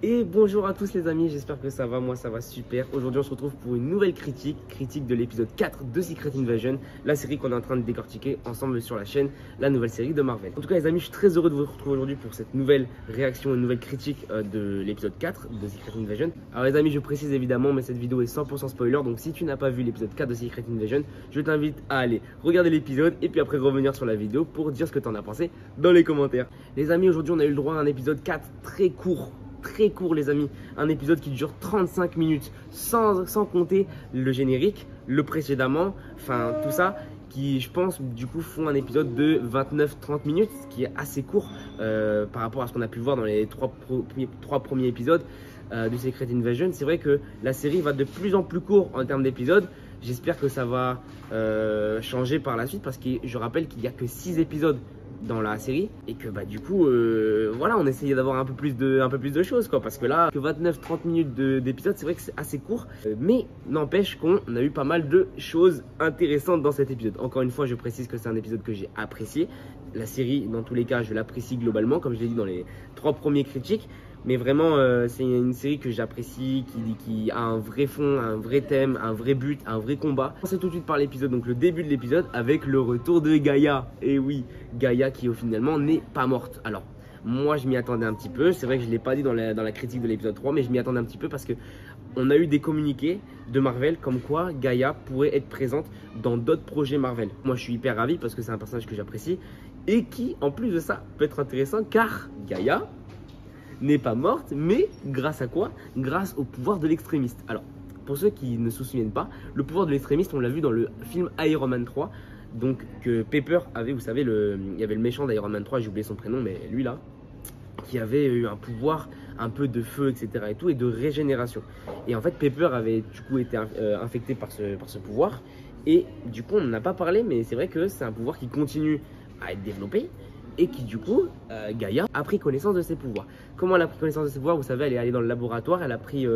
Et bonjour à tous les amis, j'espère que ça va, moi ça va super. Aujourd'hui on se retrouve pour une nouvelle critique de l'épisode 4 de Secret Invasion, la série qu'on est en train de décortiquer ensemble sur la chaîne, la nouvelle série de Marvel. En tout cas les amis, je suis très heureux de vous retrouver aujourd'hui pour cette nouvelle réaction, une nouvelle critique de l'épisode 4 de Secret Invasion. Alors les amis, je précise évidemment, mais cette vidéo est 100% spoiler, donc si tu n'as pas vu l'épisode 4 de Secret Invasion, je t'invite à aller regarder l'épisode et puis après revenir sur la vidéo pour dire ce que tu en as pensé dans les commentaires. Les amis, aujourd'hui on a eu le droit à un épisode 4 très court les amis, un épisode qui dure 35 minutes sans compter le générique, le précédemment, enfin tout ça qui je pense du coup font un épisode de 29-30 minutes, ce qui est assez court par rapport à ce qu'on a pu voir dans les trois premiers épisodes de Secret Invasion. C'est vrai que la série va de plus en plus court en termes d'épisodes. J'espère que ça va changer par la suite parce que je rappelle qu'il n'y a que 6 épisodes dans la série et que bah du coup voilà, on essayait d'avoir un peu plus de choses quoi, parce que là que 29-30 minutes d'épisode, c'est vrai que c'est assez court, mais n'empêche qu'on a eu pas mal de choses intéressantes dans cet épisode. Encore une fois, je précise que c'est un épisode que j'ai apprécié. La série, dans tous les cas, je l'apprécie globalement, comme je l'ai dit dans les 3 premiers critiques. Mais vraiment, c'est une série que j'apprécie, qui a un vrai fond, un vrai thème, un vrai but, un vrai combat. On commence tout de suite par l'épisode, donc le début de l'épisode avec le retour de Gaïa. Et oui, Gaïa qui finalement n'est pas morte. Alors, moi je m'y attendais un petit peu. C'est vrai que je ne l'ai pas dit dans la critique de l'épisode 3, mais je m'y attendais un petit peu parce que on a eu des communiqués de Marvel comme quoi Gaïa pourrait être présente dans d'autres projets Marvel. Moi je suis hyper ravi parce que c'est un personnage que j'apprécie et qui, en plus de ça, peut être intéressant car Gaïa n'est pas morte, mais grâce à quoi? Grâce au pouvoir de l'extrémiste. Alors, pour ceux qui ne se souviennent pas, le pouvoir de l'extrémiste, on l'a vu dans le film Iron Man 3, donc que Pepper avait, vous savez, il y avait le méchant d'Iron Man 3, j'ai oublié son prénom, mais lui là, qui avait eu un pouvoir un peu de feu, etc. et tout, et de régénération. Et en fait, Pepper avait du coup été infecté par ce pouvoir, et du coup, on n'en a pas parlé, mais c'est vrai que c'est un pouvoir qui continue à être développé, et qui du coup, Gaïa a pris connaissance de ses pouvoirs. Comment elle a pris connaissance de ses pouvoirs? Vous savez, elle est allée dans le laboratoire, elle a pris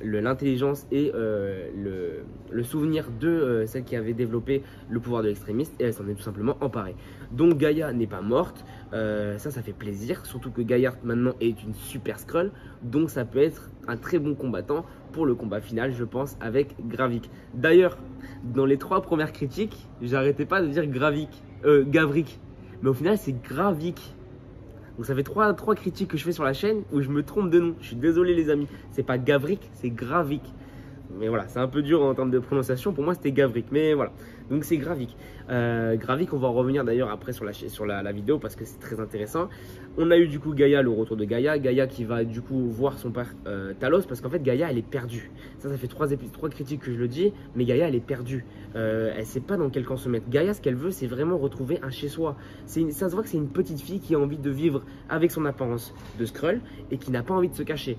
l'intelligence et le souvenir de celle qui avait développé le pouvoir de l'extrémiste, et elle s'en est tout simplement emparée. Donc Gaïa n'est pas morte, ça fait plaisir, surtout que Gaïa maintenant est une super Skrull, donc ça peut être un très bon combattant pour le combat final, je pense, avec Gravik. D'ailleurs, dans les 3 premières critiques, j'arrêtais pas de dire Gavrik, mais au final c'est Gravik. Donc ça fait 3 critiques que je fais sur la chaîne où je me trompe de nom. Je suis désolé les amis, c'est pas Gavrik, c'est Gravik. Mais voilà, c'est un peu dur en termes de prononciation. Pour moi, c'était Gavrik. Mais voilà, donc c'est Gravik. Gravik, on va en revenir d'ailleurs après sur la vidéo parce que c'est très intéressant. On a eu du coup Gaïa, le retour de Gaïa. Gaïa qui va du coup voir son père Talos parce qu'en fait, Gaïa, elle est perdue. Ça fait 3 critiques que je le dis, mais Gaïa, elle est perdue. Elle sait pas dans quel camp se mettre. Gaïa, ce qu'elle veut, c'est vraiment retrouver un chez-soi. Ça se voit que c'est une petite fille qui a envie de vivre avec son apparence de Skrull et qui n'a pas envie de se cacher.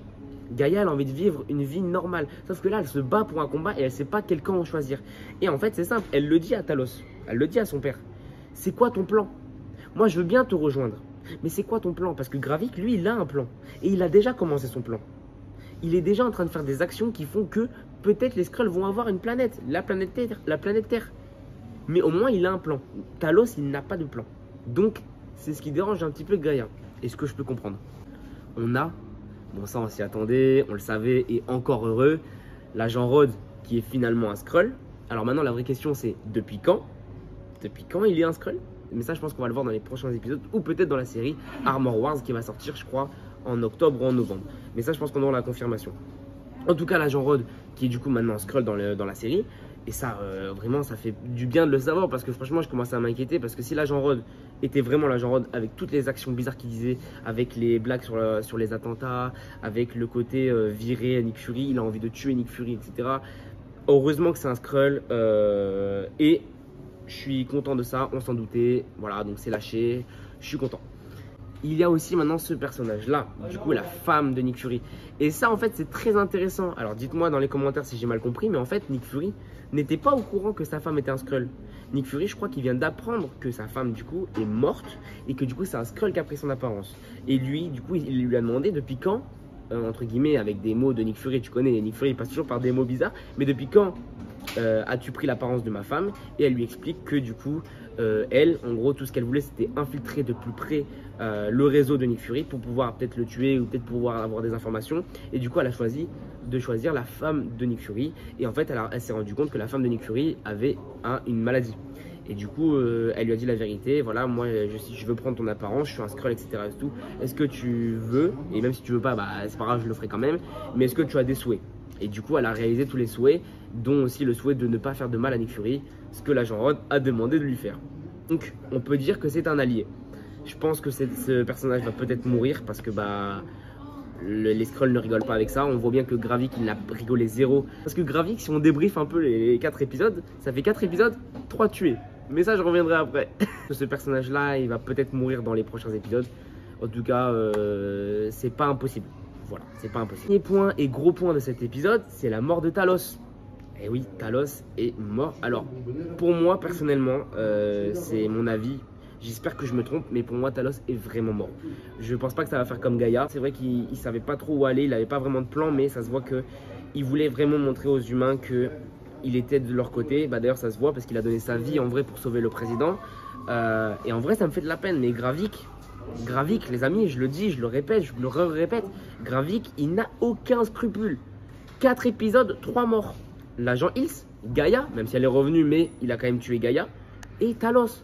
Gaïa, elle a envie de vivre une vie normale. Sauf que là, elle se bat pour un combat et elle sait pas quel camp choisir. Et en fait, c'est simple. Elle le dit à Talos. Elle le dit à son père. C'est quoi ton plan? Moi, je veux bien te rejoindre. Mais c'est quoi ton plan? Parce que Gravik, lui, il a un plan. Et il a déjà commencé son plan. Il est déjà en train de faire des actions qui font que peut-être les Skrulls vont avoir une planète. La planète Terre. Mais au moins, il a un plan. Talos, il n'a pas de plan. Donc, c'est ce qui dérange un petit peu Gaïa. Et ce que je peux comprendre. Bon, ça on s'y attendait, on le savait, et encore heureux, l'agent Rhodes qui est finalement un Skrull. Alors maintenant la vraie question c'est depuis quand? Depuis quand il est un Skrull? Mais ça je pense qu'on va le voir dans les prochains épisodes ou peut-être dans la série Armor Wars qui va sortir je crois en octobre ou en novembre. Mais ça je pense qu'on aura la confirmation. En tout cas l'agent Rhodes qui est du coup maintenant un Skrull dans la série. Et ça, vraiment, ça fait du bien de le savoir parce que franchement, je commençais à m'inquiéter parce que si l'agent Rhodes était vraiment l'agent Rhodes avec toutes les actions bizarres qu'il disait, avec les blagues sur les attentats, avec le côté virer Nick Fury, il a envie de tuer Nick Fury, etc. Heureusement que c'est un Skrull et je suis content de ça, on s'en doutait, voilà, donc c'est lâché, je suis content. Il y a aussi maintenant ce personnage-là, du coup la femme de Nick Fury. Et ça en fait c'est très intéressant. Alors dites-moi dans les commentaires si j'ai mal compris, mais en fait Nick Fury n'était pas au courant que sa femme était un Skrull. Nick Fury je crois qu'il vient d'apprendre que sa femme du coup est morte et que du coup c'est un Skrull qui a pris son apparence. Et lui du coup il lui a demandé depuis quand, entre guillemets avec des mots de Nick Fury, tu connais, Nick Fury il passe toujours par des mots bizarres, mais depuis quand as-tu pris l'apparence de ma femme? Et elle lui explique que du coup, elle, en gros, tout ce qu'elle voulait, c'était infiltrer de plus près le réseau de Nick Fury pour pouvoir peut-être le tuer ou peut-être pouvoir avoir des informations. Et du coup, elle a choisi de choisir la femme de Nick Fury. Et en fait, elle s'est rendue compte que la femme de Nick Fury avait une maladie. Et du coup, elle lui a dit la vérité. Voilà, moi, je veux prendre ton apparence, je suis un Skrull, etc. Est-ce que tu veux? Et même si tu veux pas, bah, c'est pas grave, je le ferai quand même. Mais est-ce que tu as des souhaits? Et du coup, elle a réalisé tous les souhaits, dont aussi le souhait de ne pas faire de mal à Nick Fury, ce que l'agent Rhodes a demandé de lui faire. Donc, on peut dire que c'est un allié. Je pense que ce personnage va peut-être mourir parce que bah, les Skrulls ne rigolent pas avec ça. On voit bien que Gravik, il a rigolé zéro. Parce que Gravik, si on débriefe un peu les 4 épisodes, ça fait 4 épisodes, 3 tués. Mais ça, je reviendrai après. Ce personnage-là, il va peut-être mourir dans les prochains épisodes. En tout cas, c'est pas impossible. Voilà, c'est pas impossible. Dernier point et gros point de cet épisode, c'est la mort de Talos. Et oui, Talos est mort. Alors, pour moi, personnellement, c'est mon avis. J'espère que je me trompe, mais pour moi, Talos est vraiment mort. Je pense pas que ça va faire comme Gaïa. C'est vrai qu'il savait pas trop où aller, il avait pas vraiment de plan, mais ça se voit qu'il voulait vraiment montrer aux humains qu'il était de leur côté. Bah, d'ailleurs, ça se voit parce qu'il a donné sa vie en vrai pour sauver le président. Et en vrai, ça me fait de la peine, mais Gravik, les amis, je le dis, je le répète, je le répète, Gravik, il n'a aucun scrupule. 4 épisodes, 3 morts. L'agent Hills, Gaïa, même si elle est revenue, mais il a quand même tué Gaïa, et Talos.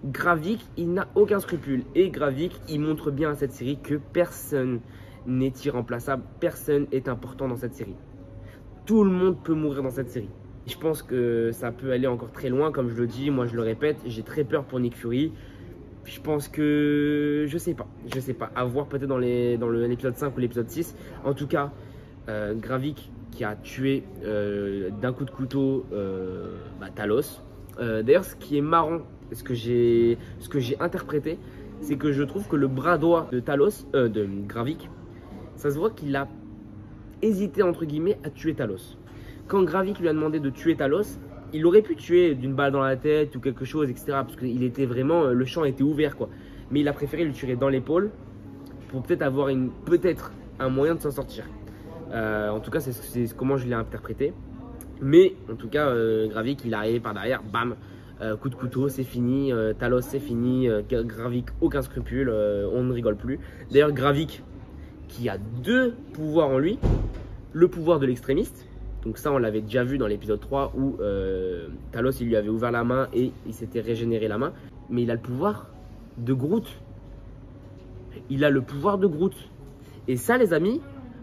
Gravik, il n'a aucun scrupule. Et Gravik, il montre bien à cette série que personne n'est irremplaçable, personne est important dans cette série. Tout le monde peut mourir dans cette série. Je pense que ça peut aller encore très loin, comme je le dis, moi je le répète, j'ai très peur pour Nick Fury. Je pense que, je sais pas, à voir peut-être dans l'épisode 5 ou l'épisode 6. En tout cas, Gravik qui a tué d'un coup de couteau Talos. D'ailleurs, ce qui est marrant, ce que j'ai interprété, c'est que je trouve que le bras droit de Talos, de Gravik, ça se voit qu'il a hésité entre guillemets à tuer Talos. Quand Gravik lui a demandé de tuer Talos, il aurait pu tuer d'une balle dans la tête ou quelque chose, etc. Parce qu'il était vraiment, le champ était ouvert quoi. Mais il a préféré le tuer dans l'épaule pour peut-être avoir un moyen de s'en sortir. En tout cas, c'est comment je l'ai interprété. Mais en tout cas, Gravik, il est arrivé par derrière, bam, coup de couteau, c'est fini. Talos, c'est fini. Gravik, aucun scrupule, on ne rigole plus. D'ailleurs, Gravik, qui a 2 pouvoirs en lui, le pouvoir de l'extrémiste. Donc ça, on l'avait déjà vu dans l'épisode 3 où Talos, il lui avait ouvert la main et il s'était régénéré la main. Mais il a le pouvoir de Groot. Il a le pouvoir de Groot. Et ça, les amis,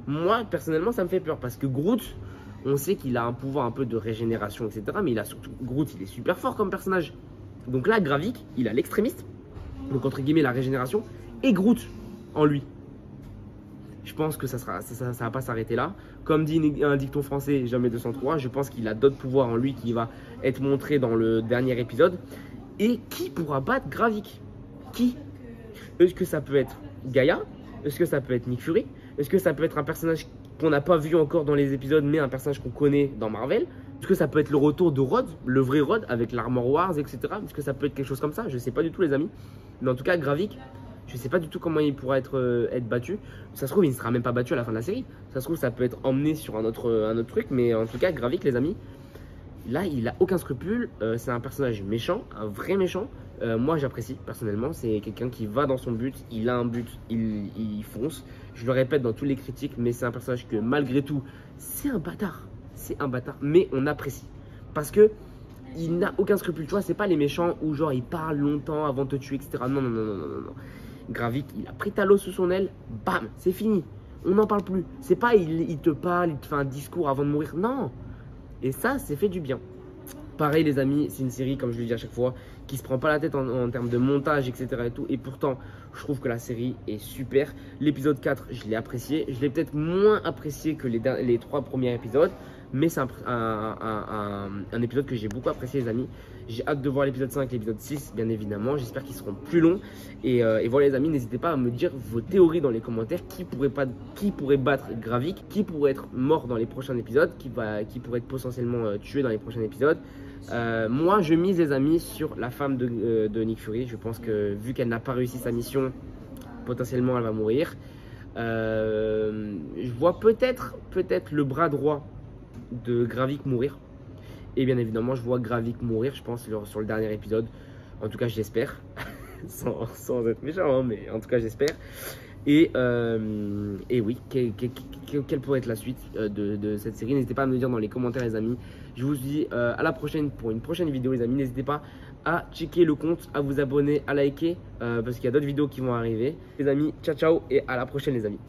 moi, personnellement, ça me fait peur. Parce que Groot, on sait qu'il a un pouvoir un peu de régénération, etc. Mais il a surtout, Groot, il est super fort comme personnage. Donc là, Gravik, il a l'extrémiste. Donc entre guillemets, la régénération. Et Groot en lui. Je pense que ça va pas s'arrêter là. Comme dit un dicton français, jamais 203, je pense qu'il a d'autres pouvoirs en lui qui va être montré dans le dernier épisode. Et qui pourra battre Gravik? Qui? Est-ce que ça peut être Gaïa? Est-ce que ça peut être Nick Fury? Est-ce que ça peut être un personnage qu'on n'a pas vu encore dans les épisodes, mais un personnage qu'on connaît dans Marvel? Est-ce que ça peut être le retour de Rhodes, le vrai Rhodes, avec l'Armor Wars, etc. Est-ce que ça peut être quelque chose comme ça? Je sais pas du tout, les amis. Mais en tout cas, Gravik, je sais pas du tout comment il pourra être battu. Ça se trouve, il ne sera même pas battu à la fin de la série. Ça se trouve, ça peut être emmené sur un autre truc. Mais en tout cas, Gravik, les amis, là, il a aucun scrupule. C'est un personnage méchant, un vrai méchant. Moi, j'apprécie personnellement. C'est quelqu'un qui va dans son but. Il a un but, il fonce. Je le répète dans toutes les critiques, mais c'est un personnage que malgré tout, c'est un bâtard. C'est un bâtard, mais on apprécie. Parce que il n'a aucun scrupule. Tu vois, c'est pas les méchants où genre il parle longtemps avant de te tuer, etc. Non, non, non, non, non, non. Gravik, il a pris Talos sous son aile, bam, c'est fini. On n'en parle plus. C'est pas il te parle, il te fait un discours avant de mourir. Non. Et ça, c'est fait du bien. Pareil, les amis, c'est une série, comme je le dis à chaque fois, qui se prend pas la tête en termes de montage, etc. Et tout. Et pourtant, je trouve que la série est super. L'épisode 4, je l'ai apprécié. Je l'ai peut-être moins apprécié que les 3 premiers épisodes. Mais c'est un épisode que j'ai beaucoup apprécié, les amis. J'ai hâte de voir l'épisode 5 et l'épisode 6, bien évidemment. J'espère qu'ils seront plus longs. Et voilà, les amis, n'hésitez pas à me dire vos théories dans les commentaires. Qui pourrait battre Gravik? Qui pourrait être mort dans les prochains épisodes? Qui pourrait être potentiellement tué dans les prochains épisodes? Moi, je mise, les amis, sur la femme de Nick Fury. Je pense que vu qu'elle n'a pas réussi sa mission, potentiellement, elle va mourir. Je vois peut-être le bras droit de Gravik mourir. Et bien évidemment, je vois Gravik mourir, je pense, sur le dernier épisode. En tout cas, j'espère. sans être méchant, hein, mais en tout cas, j'espère. Et oui, quelle pourrait être la suite de cette série? N'hésitez pas à me le dire dans les commentaires, les amis. Je vous dis à la prochaine pour une prochaine vidéo, les amis. N'hésitez pas à checker le compte, à vous abonner, à liker, parce qu'il y a d'autres vidéos qui vont arriver. Les amis, ciao ciao et à la prochaine, les amis.